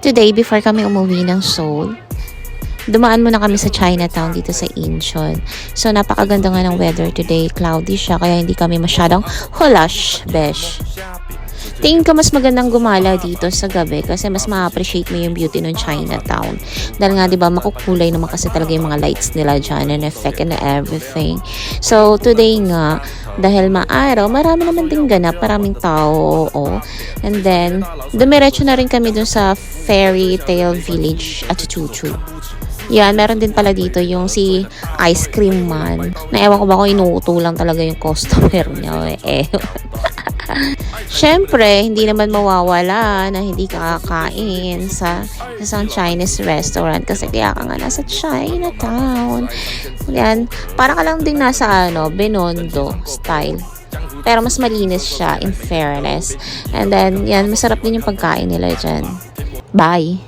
Today, before kami umuwi ng Seoul, dumaan muna kami sa Chinatown dito sa Incheon. So, napakaganda nga ng weather today. Cloudy siya, kaya hindi kami masyadong hulash, besh. Tingin ko mas magandang gumala dito sa gabi kasi mas ma-appreciate mo yung beauty ng Chinatown. Dahil nga, di ba, makukulay naman kasi talaga yung mga lights nila dyan and effect and everything. So, today nga, dahil maaraw, marami naman ding ganap, maraming tao, oo. And then, dumiretso na rin kami dun sa Fairy Tale Village at Chuchu. Yan, meron din pala dito yung si Ice Cream Man. Na ewan ko ba kung inuuto lang talaga yung customer niya. Siyempre, hindi naman mawawala na hindi kakain sa isang Chinese restaurant kasi kaya ka nga nasa Chinatown. Yan, para ka lang din nasa Binondo style. Pero mas malinis siya in fairness. And then, yan, masarap din yung pagkain nila dyan. Bye!